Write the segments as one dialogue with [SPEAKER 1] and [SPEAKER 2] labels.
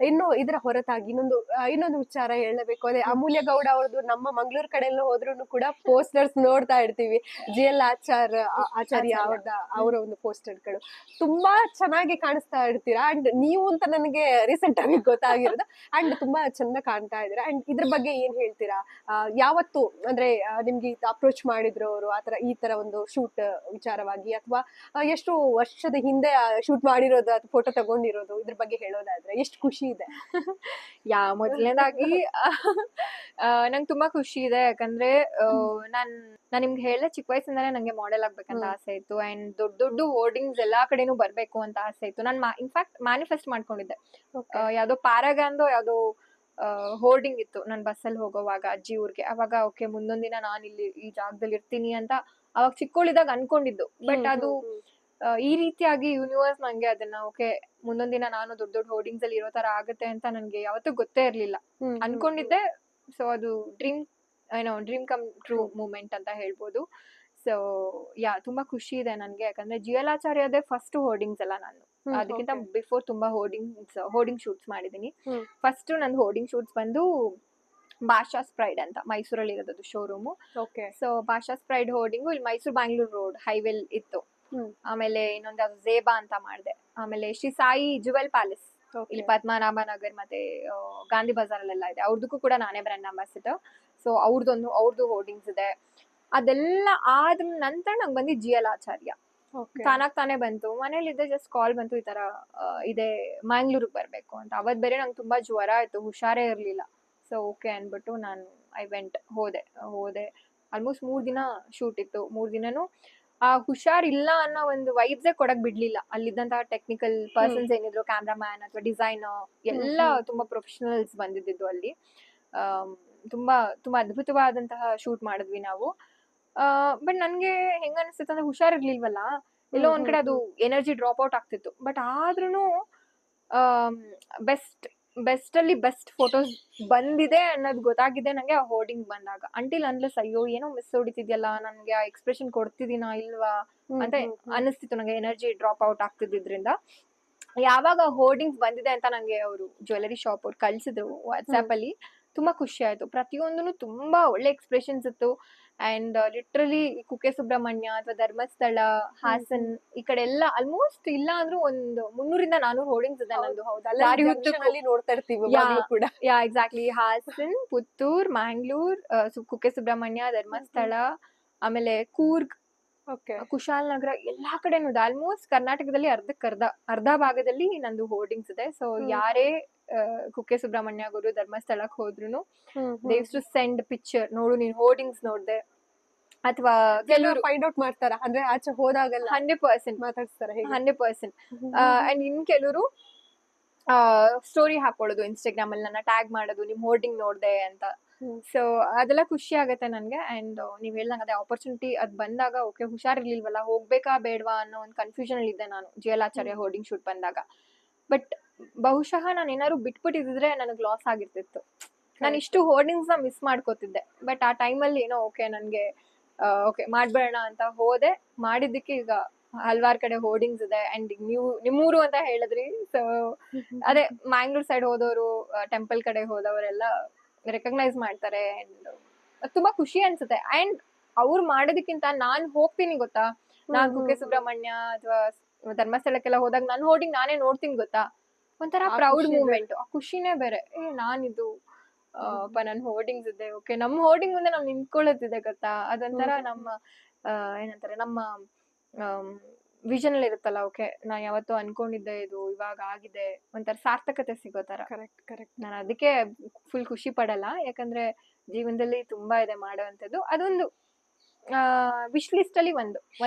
[SPEAKER 1] ಇನ್ನು ಇದರ ಹೊರತಾಗಿ ಇನ್ನೊಂದು ವಿಚಾರ ಹೇಳಬೇಕು, ಅದೇ ಅಮೂಲ್ಯ ಗೌಡ ಅವ್ರದ್ದು ನಮ್ಮ ಮಂಗಳೂರು ಕಡೆ ಎಲ್ಲ ಹೋದ್ರು ಕೂಡ ಪೋಸ್ಟರ್ಸ್ ನೋಡ್ತಾ ಇರ್ತೀವಿ. GL ಆಚಾರ್ಯ ಅವರ ಒಂದು ಪೋಸ್ಟರ್ಗಳು ತುಂಬಾ ಚೆನ್ನಾಗಿ ಕಾಣಿಸ್ತಾ ಇರ್ತೀರಾ. ಅಂಡ್ ನೀವು ಅಂತ ನನಗೆ ರೀಸೆಂಟ್ ಆಗಿ ಗೊತ್ತಾಗಿರೋದು. ಅಂಡ್ ತುಂಬಾ ಚಂದ ಕಾಣ್ತಾ ಇದ್ದೀರಾ. ಅಂಡ್ ಇದ್ರ ಬಗ್ಗೆ ಏನ್ ಹೇಳ್ತೀರಾ? ಯಾವತ್ತು ಅಂದ್ರೆ ನಿಮ್ಗೆ ಅಪ್ರೋಚ್ ಮಾಡಿದ್ರು ಅವರು ಆತರ ಈ ತರ ಒಂದು ಶೂಟ್ ವಿಚಾರವಾಗಿ, ಅಥವಾ ಎಷ್ಟು ವರ್ಷದ ಹಿಂದೆ ಶೂಟ್ ಮಾಡಿರೋದು ಅಥವಾ ಫೋಟೋ ತಗೊಂಡಿರೋದು, ಇದ್ರ ಬಗ್ಗೆ ಹೇಳೋದಾದ್ರೆ ಎಷ್ಟು ಖುಷಿ ಇದೆ?
[SPEAKER 2] ಮೊದಲನೇದಾಗಿ ನಂಗೆ ತುಂಬಾ ಖುಷಿ ಇದೆ. ಯಾಕಂದ್ರೆ ನಾನ್ ನಿಮ್ಗೆ ಹೇಳ ಚಿಕ್ಕ ವಯಸ್ಸಿಂದಾನೇ ನಂಗೆ ಮಾಡೆಲ್ ಆಗ್ಬೇಕಂತ ಆಸೆ ಇತ್ತು. ಅಂಡ್ ದೊಡ್ಡ ದೊಡ್ಡ ಹೋರ್ಡಿಂಗ್ಸ್ ಎಲ್ಲಾ ಕಡೆನೂ ಬರ್ಬೇಕು ಅಂತ ಆಸೆ ಇತ್ತು. ನಾನು ಇನ್ಫ್ಯಾಕ್ಟ್ ಮ್ಯಾನಿಫೆಸ್ಟ್ ಮಾಡ್ಕೊಂಡಿದ್ದೆ. ಯಾವ್ದೋ ಪ್ಯಾರಾಗಾನ್ದೋ ಯಾವ್ದೋ ಹೋರ್ಡಿಂಗ್ ಇತ್ತು ನನ್ ಬಸ್ಸಲ್ಲಿ ಹೋಗೋವಾಗ ಅಜ್ಜಿ ಊರ್ಗೆ. ಅವಾಗ ಓಕೆ ಮುಂದೊಂದ್ ದಿನ ನಾನು ಇಲ್ಲಿ ಈ ಜಾಗದಲ್ಲಿ ಇರ್ತೀನಿ ಅಂತ ಅವಾಗ ಚಿಕ್ಕೋಳಿದಾಗ ಅನ್ಕೊಂಡಿದ್ದು. ಬಟ್ ಅದು ಈ ರೀತಿಯಾಗಿ ಯೂನಿವರ್ಸ್ ನಂಗೆ ಅದನ್ನ ಓಕೆ ಮುಂದೊಂದ್ ದಿನ ನಾನು ದೊಡ್ಡ ದೊಡ್ಡ ಹೋರ್ಡಿಂಗ್ಸ್ ಅಲ್ಲಿ ಇರೋ ತರ ಆಗುತ್ತೆ ಅಂತ ನನ್ಗೆ ಯಾವತ್ತೂ ಗೊತ್ತೇ ಇರ್ಲಿಲ್ಲ. ಅನ್ಕೊಂಡಿದ್ದೆ. ಸೊ ಅದು ಡ್ರೀಮ್ ಕಮ್ ಟ್ರೂ ಮೂಮೆಂಟ್ ಅಂತ ಹೇಳ್ಬೋದು. ಸೊ ತುಂಬಾ ಖುಷಿ ಇದೆ ನನ್ಗೆ. ಯಾಕಂದ್ರೆ GL ಆಚಾರ್ಯದೇ ಫಸ್ಟ್ ಹೋರ್ಡಿಂಗ್ಸ್ ಎಲ್ಲ ನಾನು ಅದಕ್ಕಿಂತ ಬಿಫೋರ್ ತುಂಬಾ ಹೋರ್ಡಿಂಗ್ ಶೂಟ್ಸ್ ಮಾಡಿದೀನಿ. ಫಸ್ಟ್ ನಂದು ಹೋರ್ಡಿಂಗ್ ಶೂಟ್ಸ್ ಬಂದು ಭಾಷಾಸ್ ಪ್ರೈಡ್ ಅಂತ ಮೈಸೂರಲ್ಲಿ ಇರೋದು ಶೋರೂಮು. ಸೊ ಭಾಷಾಸ್ ಪ್ರೈಡ್ ಹೋರ್ಡಿಂಗು ಇಲ್ಲಿ ಮೈಸೂರು ಬ್ಯಾಂಗ್ಳೂರ್ ರೋಡ್ ಹೈವೇಲ್ ಇತ್ತು. ಆಮೇಲೆ ಇನ್ನೊಂದು ಯಾವ್ದು ಝೇಬಾ ಅಂತ ಮಾಡಿದೆ. ಆಮೇಲೆ ಶ್ರೀ ಸಾಯಿ ಜುವೆಲ್ ಪ್ಯಾಲೇಸ್ ಇಲ್ಲಿ ಪದ್ಮನಾಭ ನಗರ್ ಮತ್ತೆ ಗಾಂಧಿ ಬಜಾರ್ ಅಲ್ಲೆಲ್ಲ ಇದೆ. ಅವ್ರದಕ್ಕೂ ಕೂಡ ನಾನೇ ಬ್ರ್ಯಾಂಡ್ ಅಂಬಾಸಿಡರ್. ಸೊ ಅವ್ರದ್ದು ಹೋರ್ಡಿಂಗ್ಸ್ ಇದೆ. ಅದೆಲ್ಲ ಆದ ನಂತರ ನಂಗೆ ಬಂದು GL ಆಚಾರ್ಯ ತಾನೇ ಬಂತು. ಮನೇಲಿದ್ದೆ ಜಸ್ಟ್ ಕಾಲ್ ಬಂತು, ಈ ತರ ಇದೆ ಮ್ಯಾಂಗ್ಳೂರ್ಗ್ ಬರ್ಬೇಕು ಅಂತ. ಅವತ್ ಬೇರೆ ನಂಗೆ ತುಂಬಾ ಜ್ವರ ಆಯ್ತು, ಹುಷಾರೇ ಇರ್ಲಿಲ್ಲ. ಸೊ ಓಕೆ ಅನ್ಬಿಟ್ಟು ನಾನು ಹೋದೆ. ಆಲ್ಮೋಸ್ಟ್ 3 ದಿನ ಶೂಟ್ ಇತ್ತು. 3 ದಿನನೂ ಹುಷಾರಿಲ್ಲ ಅನ್ನೋ ಒಂದು ವೈಬ್ಸೇ ಕೊಡಕ್ ಬಿಡ್ಲಿಲ್ಲ. ಅಲ್ಲಿದ್ದಂತಹ ಟೆಕ್ನಿಕಲ್ ಪರ್ಸನ್ಸ್ ಏನಿದ್ರು, ಕ್ಯಾಮ್ರಾಮ್ಯಾನ್ ಅಥವಾ ಡಿಸೈನರ್ ಎಲ್ಲ ತುಂಬಾ ಪ್ರೊಫೆಷನಲ್ಸ್ ಬಂದಿದ್ದು ಅಲ್ಲಿ. ತುಂಬಾ ತುಂಬಾ ಅದ್ಭುತವಾದಂತಹ ಶೂಟ್ ಮಾಡಿದ್ವಿ ನಾವು. ಬಟ್ ನನ್ಗೆ ಹೆಂಗ ಅನಿಸ್ತಿತ್ತು ಅಂದ್ರೆ ಹುಷಾರಿರ್ಲಿಲ್ವಲ್ಲ, ಎಲ್ಲೋ ಒಂದ್ ಕಡೆ ಅದು ಎನರ್ಜಿ ಡ್ರಾಪ್ ಔಟ್ ಆಗ್ತಿತ್ತು. ಬಟ್ ಆದ್ರೂನು ಬೆಸ್ಟ್ ಅಲ್ಲಿ ಬೆಸ್ಟ್ ಫೋಟೋಸ್ ಬಂದಿದೆ ಅನ್ನೋದು ಗೊತ್ತಾಗಿದೆ ನಂಗೆ ಆ ಹೋರ್ಡಿಂಗ್ ಬಂದಾಗ. ಅಂಟಿಲ್ ಅನ್ಲೆಸ್ ಅಯ್ಯೋ ಏನೋ ಮಿಸ್ ಹೊಡಿತಿದ್ಯಲ್ಲ, ನನ್ಗೆ ಆ ಎಕ್ಸ್ಪ್ರೆಷನ್ ಕೊಡ್ತಿದ್ದೀನಾ ಇಲ್ವಾ ಅಂತ ಅನಿಸ್ತಿತ್ತು ನಂಗೆ, ಎನರ್ಜಿ ಡ್ರಾಪ್ ಔಟ್ ಆಗ್ತಿದ್ರಿಂದ. ಯಾವಾಗ ಹೋರ್ಡಿಂಗ್ಸ್ ಬಂದಿದೆ ಅಂತ ನಂಗೆ ಅವರು ಜ್ಯುವೆಲರಿ ಶಾಪ್ ಅವ್ರು ಕಳ್ಸಿದ್ರು ವಾಟ್ಸ್ಆಪ್ ಅಲ್ಲಿ, ತುಂಬಾ ಖುಷಿ ಆಯ್ತು. ಪ್ರತಿಯೊಂದನು ತುಂಬಾ ಒಳ್ಳೆ ಎಕ್ಸ್ಪ್ರೆಷನ್ಸ್ ಇತ್ತು. ಅಂಡ್ ಲಿಟ್ರಲಿ ಕುಕ್ಕೆ ಸುಬ್ರಹ್ಮಣ್ಯ ಅಥವಾ ಧರ್ಮಸ್ಥಳ, ಹಾಸನ್ ಈ ಕಡೆ ಎಲ್ಲ ಆಲ್ಮೋಸ್ಟ್ ಇಲ್ಲ ಅಂದ್ರೂ ಒಂದು 300-400 ಹೋರ್ಡಿಂಗ್ಸ್ ಇದೆ ನಂದು.
[SPEAKER 1] ನೋಡ್ತಾ ಇರ್ತೀವಿ ಕೂಡ.
[SPEAKER 2] ಎಕ್ಸಾಕ್ಟ್ಲಿ. ಹಾಸನ್, ಪುತ್ತೂರ್, ಮ್ಯಾಂಗ್ಳೂರ್, ಕುಕ್ಕೆ ಸುಬ್ರಹ್ಮಣ್ಯ, ಧರ್ಮಸ್ಥಳ, ಆಮೇಲೆ ಕೂರ್ಗ್, ಕುಶಾಲನಗರ ಎಲ್ಲಾ ಕಡೆನೂ ಇದೆ. ಆಲ್ಮೋಸ್ಟ್ ಕರ್ನಾಟಕದಲ್ಲಿ ಅರ್ಧ ಭಾಗದಲ್ಲಿ ನಂದು ಹೋರ್ಡಿಂಗ್ಸ್ ಇದೆ. ಸೊ ಯಾರೇ ಕುಕ್ಕೆ ಸುಬ್ರಹ್ಮಣ್ಯ ಗುರು ಧರ್ಮಸ್ಥಳಕ್ಕೆ ಹೋದ್ರು they use to send picture, ನೋಡು ನೀನ್ ಹೋರ್ಡಿಂಗ್ಸ್ ನೋಡ್ದೆ, ಅಥವಾ
[SPEAKER 1] ಕೆಲವರು ಫೈಂಡ್ ಔಟ್ ಮಾಡ್ತಾರ ಅಂದ್ರೆ ಆಚೆ ಹೋದಾಗೆಲ್ಲ
[SPEAKER 2] 100%
[SPEAKER 1] ಮಾತಾಡ್ತಾರೆ
[SPEAKER 2] 100%. ಅಂಡ್ ಇನ್ ಕೆಲವರು ಸ್ಟೋರಿ ಹಾಕೊಳ್ಳೋದು ಇನ್ಸ್ಟಾಗ್ರಾಮ್ ಅಲ್ಲಿ, ನನ್ನ ಟ್ಯಾಗ್ ಮಾಡೋದು, ನಿಮ್ ಹೋರ್ಡಿಂಗ್ ನೋಡ್ದೆ ಅಂತ. ಸೊ ಅದೆಲ್ಲ ಖುಷಿ ಆಗತ್ತೆ ನನ್ಗೆ. ಅಂಡ್ ನೀವ್ ಹೇಳ್ದಂಗ ಅದೇ ಆಪರ್ಚುನಿಟಿ ಅದ್ ಬಂದಾಗ ಓಕೆ ಹುಷಾರಿರ್ಲಿಲ್ವಲ್ಲ, ಹೋಗ್ಬೇಕಾ ಬೇಡ್ವಾ ಅನ್ನೋ ಒಂದು ಕನ್ಫ್ಯೂಷನ್ ಅಲ್ಲಿ ಇದ್ದೆ ನಾನು GL ಆಚಾರ್ಯ ಹೋರ್ಡಿಂಗ್ ಶೂಟ್ ಬಂದಾಗ. ಬಟ್ ಬಹುಶಃ ನಾನು ಏನಾದ್ರು ಬಿಟ್ಬಿಟ್ಟಿದ್ರೆ ನನಗ್ ಲಾಸ್ ಆಗಿರ್ತಿತ್ತು. ನಾನು ಇಷ್ಟು ಹೋರ್ಡಿಂಗ್ಸ್ ನ ಮಿಸ್ ಮಾಡ್ಕೋತಿದ್ದೆ. ಬಟ್ ಆ ಟೈಮಲ್ಲಿ ಏನೋ ಓಕೆ ನನ್ಗೆ ಮಾಡ್ಬೇಡ ಅಂತ ಹೋದೆ. ಮಾಡಿದ್ದಕ್ಕೆ ಈಗ ಹಲ್ವಾರ್ ಕಡೆ ಹೋರ್ಡಿಂಗ್ಸ್ ಇದೆ. ಅಂಡ್ ನೀವು ನಿಮ್ಮೂರು ಅಂತ ಹೇಳಿದ್ರಿ. ಸೊ ಅದೇ ಮ್ಯಾಂಗ್ಳೂರ್ ಸೈಡ್ ಹೋದವರು, ಟೆಂಪಲ್ ಕಡೆ ಹೋದವರೆಲ್ಲ ರೆಕಗ್ನೈಸ್ ಮಾಡ್ತಾರೆ. ಅಂಡ್ ತುಂಬಾ ಖುಷಿ ಅನ್ಸುತ್ತೆ. ಅಂಡ್ ಅವ್ರು ಮಾಡೋದಕ್ಕಿಂತ ನಾನ್ ಹೋಗ್ತೀನಿ ಗೊತ್ತಾ, ನಾನ್ ಕುಕ್ಕೆ ಸುಬ್ರಹ್ಮಣ್ಯ ಅಥವಾ ಧರ್ಮಸ್ಥಳಕ್ಕೆಲ್ಲ ಹೋದಾಗ ನನ್ ಹೋರ್ಡಿಂಗ್ ನಾನೇ ನೋಡ್ತೀನಿ ಗೊತ್ತಾ, ಒಂಥರ ಪ್ರೌಡ್ ಮೂಮೆಂಟ್. ಆ ಖುಷಿನೇ ಬೇರೆ. ನಾನಿದು ನನ್ ಹೋರ್ಡಿಂಗ್ಸ್ ಇದೆ, ಓಕೆ ನಮ್ ಹೋರ್ಡಿಂಗ್ ಮುಂದೆ ನಾವ್ ನಿಂತ್ಕೊಳ್ಳೋದಿದೆ ಗೊತ್ತಾ, ಅದೊಂಥರ ನಮ್ಮ ಏನಂತಾರೆ ನಮ್ಮ ವಿಷನ್ ಅಲ್ಲಿ ಇರುತ್ತಲ್ಲ. ಓಕೆ ನಾನ್ ಯಾವತ್ತೂ ಅನ್ಕೊಂಡಿದ್ದೆ, ಇದು ಇವಾಗ ಆಗಿದೆ, ಒಂಥರ ಸಾರ್ಥಕತೆ ಸಿಗೋ ತರ.
[SPEAKER 1] ಕರೆಕ್ಟ್.
[SPEAKER 2] ನಾನು ಅದಕ್ಕೆ ಫುಲ್ ಖುಷಿ ಪಡಲ್ಲ. ಯಾಕಂದ್ರೆ ಜೀವನದಲ್ಲಿ ತುಂಬಾ ಇದೆ ಮಾಡೋವಂಥದ್ದು. ಅದೊಂದು ವಿಶ್ ಲಿಸ್ಟ್ ಅಲ್ಲಿ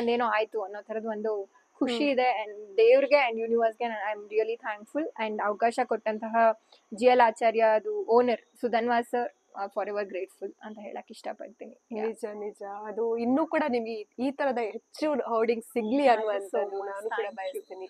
[SPEAKER 2] ಒಂದೇನೋ ಆಯ್ತು ಅನ್ನೋ ತರದ್ ಒಂದು ಖುಷಿ ಇದೆ. ಅಂಡ್ ದೇವ್ರಿಗೆ ಅಂಡ್ ಯೂನಿವರ್ಸ್ಗೆ I am really thankful. And ಅವಕಾಶ ಕೊಟ್ಟಂತಹ GL ಆಚಾರ್ಯ ಅದು owner Sudhanvas sir, forever grateful ಅಂತ ಹೇಳಕ್ ಇಷ್ಟಪಡ್ತೀನಿ.
[SPEAKER 1] ನಿಜ. ಅದು ಇನ್ನೂ ಕೂಡ ನಿಮ್ಗೆ ಈ ತರದ ಹೆಚ್ಚು ಹೋರ್ಡಿಂಗ್ ಸಿಗ್ಲಿ ಅನ್ನುವಂಥದ್ದು ನಾನು ಕೂಡ ಬಯಸ್ತೀನಿ.